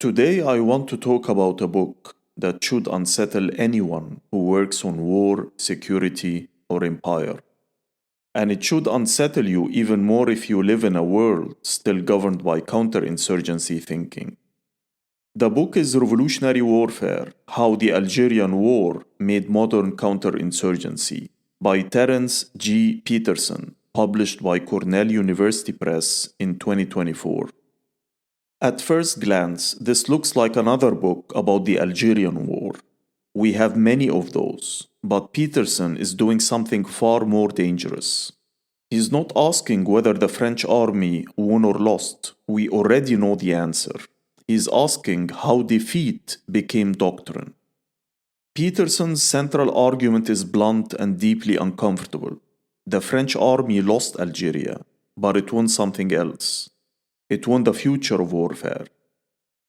Today, I want to talk about a book that should unsettle anyone who works on war, security, or empire. And it should unsettle you even more if you live in a world still governed by counterinsurgency thinking. The book is Revolutionary Warfare: How the Algerian War Made Modern Counterinsurgency by Terrence G. Peterson, published by Cornell University Press in 2024. At first glance, this looks like another book about the Algerian War. We have many of those, but Peterson is doing something far more dangerous. He's not asking whether the French army won or lost. We already know the answer. He's asking how defeat became doctrine. Peterson's central argument is blunt and deeply uncomfortable. The French army lost Algeria, but it won something else. It won the future of warfare.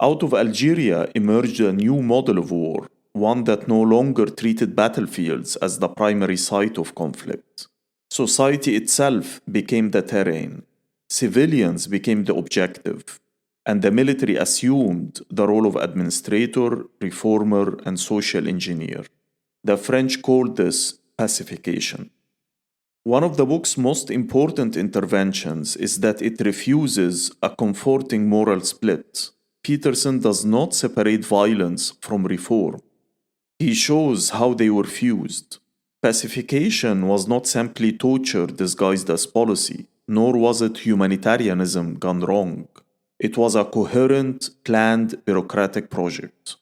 Out of Algeria emerged a new model of war, one that no longer treated battlefields as the primary site of conflict. Society itself became the terrain. Civilians became the objective. And the military assumed the role of administrator, reformer, and social engineer. The French called this pacification. One of the book's most important interventions is that it refuses a comforting moral split. Peterson does not separate violence from reform. He shows how they were fused. Pacification was not simply torture disguised as policy, nor was it humanitarianism gone wrong. It was a coherent, planned, bureaucratic project.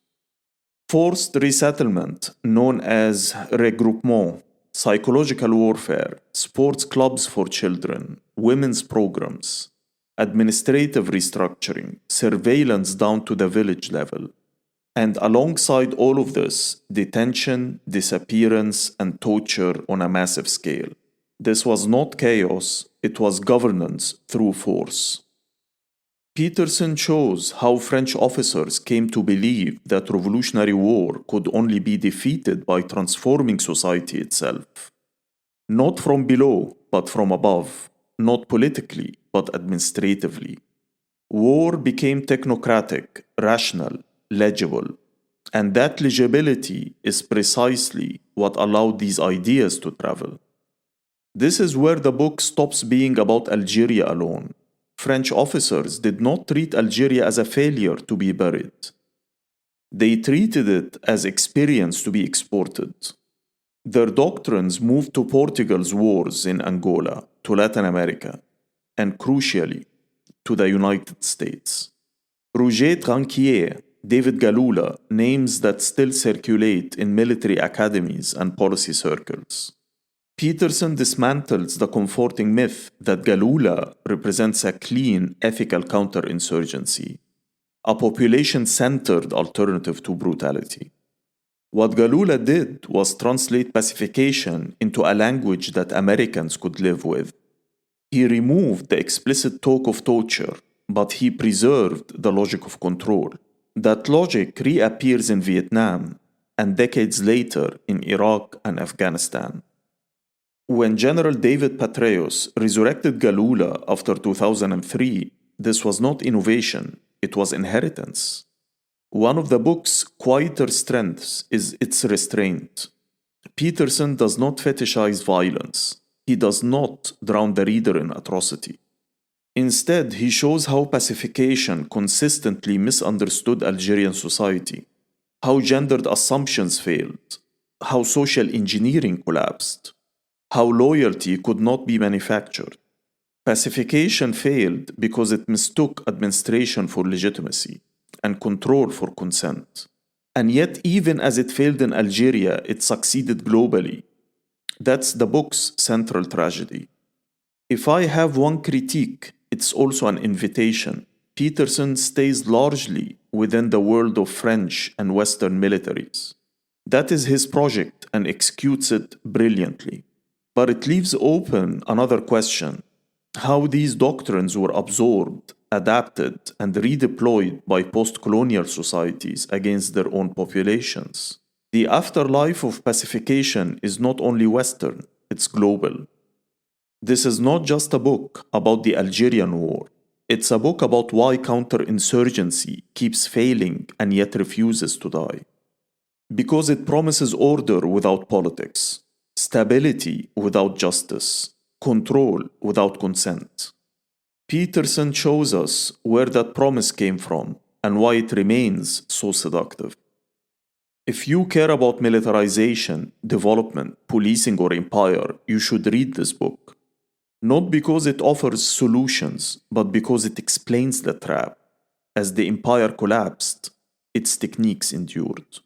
Forced resettlement, known as regroupement, psychological warfare, sports clubs for children, women's programs, administrative restructuring, surveillance down to the village level. And alongside all of this, detention, disappearance, and torture on a massive scale. This was not chaos, it was governance through force. Peterson shows how French officers came to believe that revolutionary war could only be defeated by transforming society itself. Not from below, but from above. Not politically, but administratively. War became technocratic, rational, legible. And that legibility is precisely what allowed these ideas to travel. This is where the book stops being about Algeria alone. French officers did not treat Algeria as a failure to be buried. They treated it as experience to be exported. Their doctrines moved to Portugal's wars in Angola, to Latin America, and crucially, to the United States. Roger Tranquier, David Galula, names that still circulate in military academies and policy circles. Peterson dismantles the comforting myth that Galula represents a clean, ethical counterinsurgency, a population-centered alternative to brutality. What Galula did was translate pacification into a language that Americans could live with. He removed the explicit talk of torture, but he preserved the logic of control. That logic reappears in Vietnam and decades later in Iraq and Afghanistan. When General David Petraeus resurrected Galula after 2003, this was not innovation, it was inheritance. One of the book's quieter strengths is its restraint. Peterson does not fetishize violence. He does not drown the reader in atrocity. Instead, he shows how pacification consistently misunderstood Algerian society, how gendered assumptions failed, how social engineering collapsed, how loyalty could not be manufactured. Pacification failed because it mistook administration for legitimacy and control for consent. And yet, even as it failed in Algeria, it succeeded globally. That's the book's central tragedy. If I have one critique, it's also an invitation. Peterson stays largely within the world of French and Western militaries. That is his project and executes it brilliantly. But it leaves open another question: how these doctrines were absorbed, adapted, and redeployed by post-colonial societies against their own populations. The afterlife of pacification is not only Western, it's global. This is not just a book about the Algerian War. It's a book about why counterinsurgency keeps failing and yet refuses to die. Because it promises order without politics, stability without justice, control without consent. Peterson shows us where that promise came from and why it remains so seductive. If you care about militarization, development, policing, or empire, you should read this book. Not because it offers solutions, but because it explains the trap. As the empire collapsed, its techniques endured.